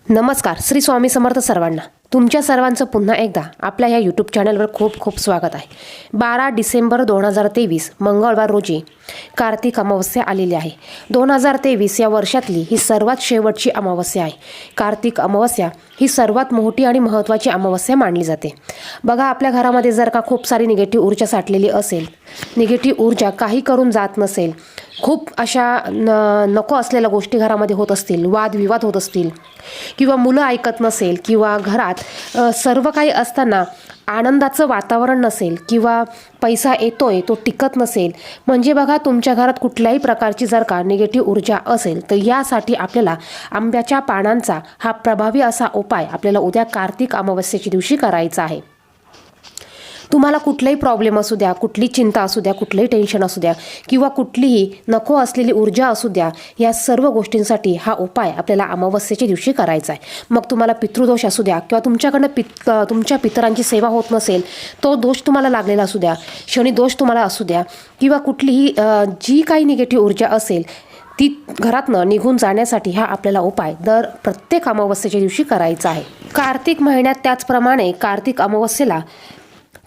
नमस्कार. श्री स्वामी समर्थ सर्वांना. तुमच्या सर्वांचं पुन्हा एकदा आपल्या या यूट्यूब चॅनलवर खूप खूप स्वागत आहे. 12 डिसेंबर 2023 मंगळवार रोजी कार्तिक अमावस्या आलेली आहे. 2023 या वर्षातली ही सर्वात शेवटची अमावस्या आहे. कार्तिक अमावस्या ही सर्वात मोठी आणि महत्त्वाची अमावस्या मानली जाते. बघा, आपल्या घरामध्ये जर का खूप सारी निगेटिव्ह ऊर्जा साठलेली असेल, निगेटिव्ह ऊर्जा काही करून जात नसेल, खूप अशा नको असलेल्या गोष्टी घरामध्ये होत असतील, वादविवाद होत असतील, किंवा मुलं ऐकत नसेल, किंवा घरात सर्व काही असताना आनंदाचं वातावरण नसेल, किंवा पैसा येतोय तो टिकत नसेल, म्हणजे बघा तुमच्या घरात कुठल्याही प्रकारची जर का निगेटिव्ह ऊर्जा असेल, तर यासाठी आपल्याला आंब्याच्या पानांचा हा प्रभावी असा उपाय आपल्याला उद्या कार्तिक अमावस्येच्या दिवशी करायचा आहे. तुम्हाला कुठलाही प्रॉब्लेम असू द्या, कुठली चिंता असू द्या, कुठलंही टेन्शन असू द्या, किंवा कुठलीही नको असलेली ऊर्जा असू द्या, या सर्व गोष्टींसाठी हा उपाय आपल्याला अमावस्येच्या दिवशी करायचा आहे. मग तुम्हाला पितृदोष असू द्या, किंवा तुमच्याकडनं तुमच्या पितरांची सेवा होत नसेल, तो दोष तुम्हाला लागलेला असू द्या, शनी दोष तुम्हाला असू द्या, किंवा कुठलीही जी काही निगेटिव्ह ऊर्जा असेल ती घरातनं निघून जाण्यासाठी हा आपल्याला उपाय प्रत्येक अमावस्येच्या दिवशी करायचा आहे. कार्तिक महिन्यात त्याचप्रमाणे कार्तिक अमावस्येला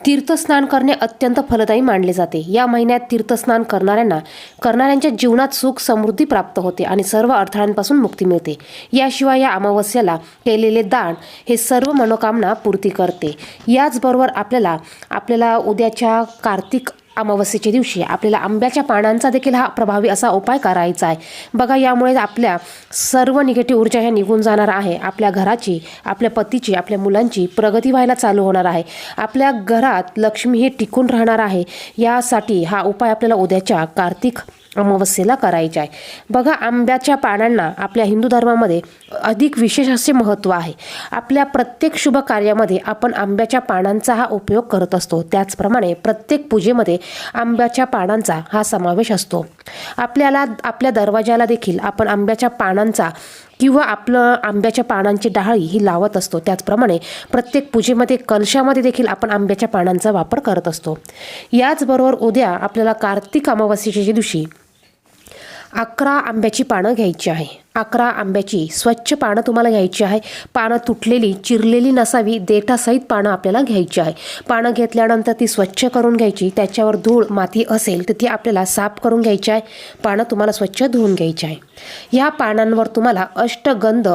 तीर्थस्नान करणे अत्यंत फलदायी मानले जाते. या महिन्यात तीर्थस्नान करणाऱ्यांच्या जीवनात सुख समृद्धी प्राप्त होते आणि सर्व अडथळ्यांपासून मुक्ती मिळते. याशिवाय या अमावस्येला केलेले दान हे सर्व मनोकामना पूर्ती करते. याचबरोबर आपल्याला उद्याच्या कार्तिक अमावस्येच्या दिवशी आपल्याला आंब्याच्या पानांचा देखील हा प्रभावी असा उपाय करायचा आहे. बघा, यामुळे आपल्या सर्व निगेटिव्ह ऊर्जा ह्या निघून जाणार आहे. आपल्या घराची, आपल्या पतीची, आपल्या मुलांची प्रगती व्हायला चालू होणार आहे. आपल्या घरात लक्ष्मी हे टिकून राहणार आहे. यासाठी हा उपाय आपल्याला उद्याच्या कार्तिक अमावस्येला करायचे आहे. बघा, आंब्याच्या पानांना आपल्या हिंदू धर्मामध्ये अधिक विशेष असे महत्त्व आहे. आपल्या प्रत्येक शुभ कार्यामध्ये आपण आंब्याच्या पानांचा हा उपयोग करत असतो. त्याचप्रमाणे प्रत्येक पूजेमध्ये आंब्याच्या पानांचा हा समावेश असतो. आपल्या दरवाजाला देखील आपण आंब्याच्या पानांचा किंवा आंब्याच्या पानांची डाळी ही लावत असतो. त्याचप्रमाणे प्रत्येक पूजेमध्ये कलशामध्ये देखील आपण आंब्याच्या पानांचा वापर करत असतो. याचबरोबर उद्या आपल्याला कार्तिक अमावस्येच्या दिवशी 11 आंब्याची पानं घ्यायची आहे. 11 आंब्याची स्वच्छ पानं तुम्हाला घ्यायची आहे. पानं तुटलेली, चिरलेली नसावी, देठासहित पानं आपल्याला घ्यायची आहे. पानं घेतल्यानंतर ती स्वच्छ करून घ्यायची. त्याच्यावर धूळ माती असेल तर ती आपल्याला साफ करून घ्यायची आहे. पानं तुम्हाला स्वच्छ धुवून घ्यायची आहे. या पानांवर तुम्हाला अष्टगंध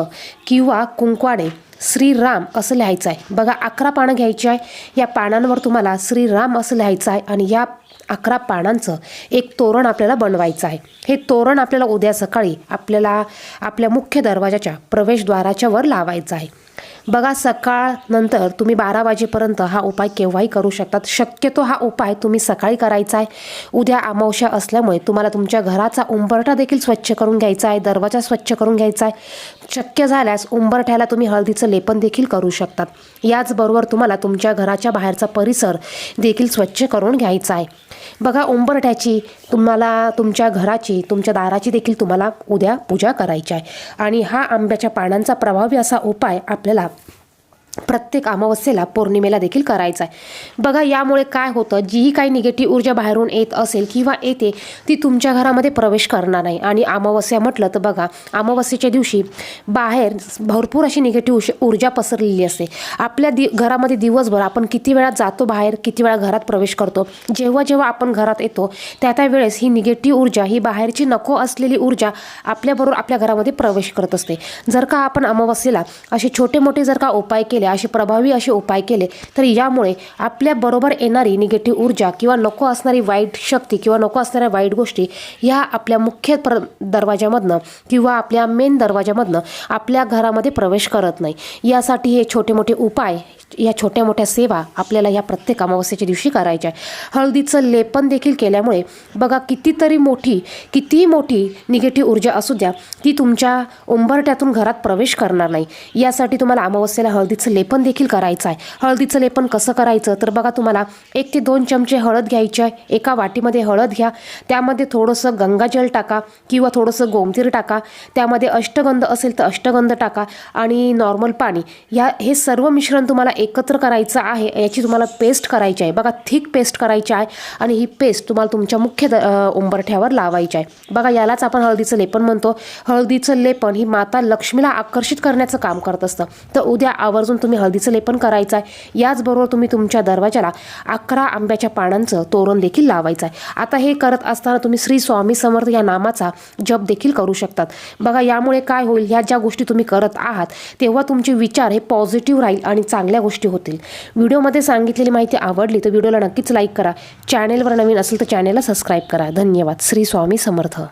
किंवा कुंकवाने श्रीराम असं लिहायचं आहे. बघा, 11 पानं घ्यायची आहे. या पानांवर तुम्हाला श्रीराम असं लिहायचं आहे आणि या 11 पानांचं एक तोरण आपल्याला बनवायचं आहे. हे तोरण आपल्याला उद्या सकाळी आपल्या मुख्य दरवाजाच्या प्रवेशद्वाराच्या वर लावायचं आहे. बघा, सकाळ नंतर तुम्ही 12 वाजेपर्यंत हा उपाय केव्हाही करू शकतात. शक्यतो हा उपाय तुम्ही सकाळी करायचा आहे. उद्या अमावस्या असल्यामुळे तुम्हाला तुमच्या घराचा उंबरठा देखील स्वच्छ करून घ्यायचा आहे, दरवाजा स्वच्छ करून घ्यायचा आहे. शक्य झाल्यास उंबरठ्याला तुम्ही हळदीचं लेपन देखील करू शकतात. याचबरोबर तुम्हाला तुमच्या घराच्या बाहेरचा परिसर देखील स्वच्छ करून घ्यायचा आहे. बघा, उंबरठ्याची तुम्हाला, तुमच्या घराची, तुमच्या दाराची देखील तुम्हाला उद्या पूजा करायची आहे. आणि हा आंब्याच्या पानांचा प्रभावी असा उपाय आपल्याला प्रत्येक अमावस्येला, पौर्णिमेला देखील करायचा आहे. बघा, यामुळे काय होतं, जी काही निगेटिव्ह ऊर्जा बाहेरून येत असेल किंवा येते ती तुमच्या घरामध्ये प्रवेश करणार नाही. आणि अमावस्या म्हटलं तर बघा, अमावस्येच्या दिवशी बाहेर भरपूर अशी निगेटिव्ह ऊर्जा पसरलेली असते. आपल्या घरामध्ये दिवसभर आपण किती वेळा जातो बाहेर, किती वेळा घरात प्रवेश करतो. जेव्हा आपण घरात येतो त्या वेळेस ही निगेटिव्ह ऊर्जा, ही बाहेरची नको असलेली ऊर्जा आपल्याबरोबर आपल्या घरामध्ये प्रवेश करत असते. जर का आपण अमावस्येला असे छोटे मोठे जर का उपाय केले, असे प्रभावी असे उपाय केले, तर यामुळे आपल्या बरोबर येणारी निगेटिव्ह ऊर्जा किंवा नको असणारी वाईट शक्ती किंवा नको असणाऱ्या वाईट गोष्टी ह्या आपल्या मुख्य दरवाजामधनं किंवा आपल्या मेन दरवाजामधनं आपल्या घरामध्ये प्रवेश करत नाही. यासाठी हे छोटे मोठे उपाय, या छोट्या मोठ्या सेवा आपल्याला या प्रत्येक अमावस्येच्या दिवशी करायच्या आहे. हळदीचं लेपन देखील केल्यामुळे बघा, कितीही मोठी निगेटिव्ह ऊर्जा असू द्या, ती तुमच्या उंबरठ्यातून घरात प्रवेश करणार नाही. यासाठी तुम्हाला अमावस्येला हळदीचं लेपन देखील करायचं आहे. हळदीचं लेपन कसं करायचं, तर बघा, तुम्हाला 1 ते 2 चमचे हळद घ्यायची आहे. एका वाटीमध्ये हळद घ्या, त्यामध्ये थोडंसं गंगाजल टाका किंवा थोडंसं गोमतीर टाका. त्यामध्ये अष्टगंध असेल तर अष्टगंध टाका आणि नॉर्मल पाणी, हे सर्व मिश्रण तुम्हाला एकत्र करायचं आहे, याची तुम्हाला पेस्ट करायची आहे बघा, थिक पेस्ट करायची आहे आणि ही पेस्ट तुम्हाला तुमच्या मुख्य उंबरठ्यावर लावायची आहे बघा. यालाच आपण हळदीचं लेपन म्हणतो. हळदीचं लेपन ही माता लक्ष्मीला आकर्षित करण्याचं काम करत असतं. तर उद्या आवर्जून तुम्ही हळदीचं लेपन करायचं आहे. याचबरोबर तुम्ही तुमच्या दरवाजाला 11 आंब्याच्या पानांचं तोरण देखील लावायचं आहे. आता हे करत असताना तुम्ही श्री स्वामी समर्थ या नामाचा जप देखील करू शकतात बघा. यामुळे काय होईल, ह्या ज्या गोष्टी तुम्ही करत आहात तेव्हा तुमचे विचार हे पॉझिटिव्ह राहील आणि चांगल्या गोष्टी होतील. व्हिडिओमध्ये सांगितलेली माहिती आवडली तर व्हिडिओला नक्कीच लाईक करा. चॅनेलवर नवीन असेल तर चॅनेलला सबस्क्राईब करा. धन्यवाद. श्री स्वामी समर्थ.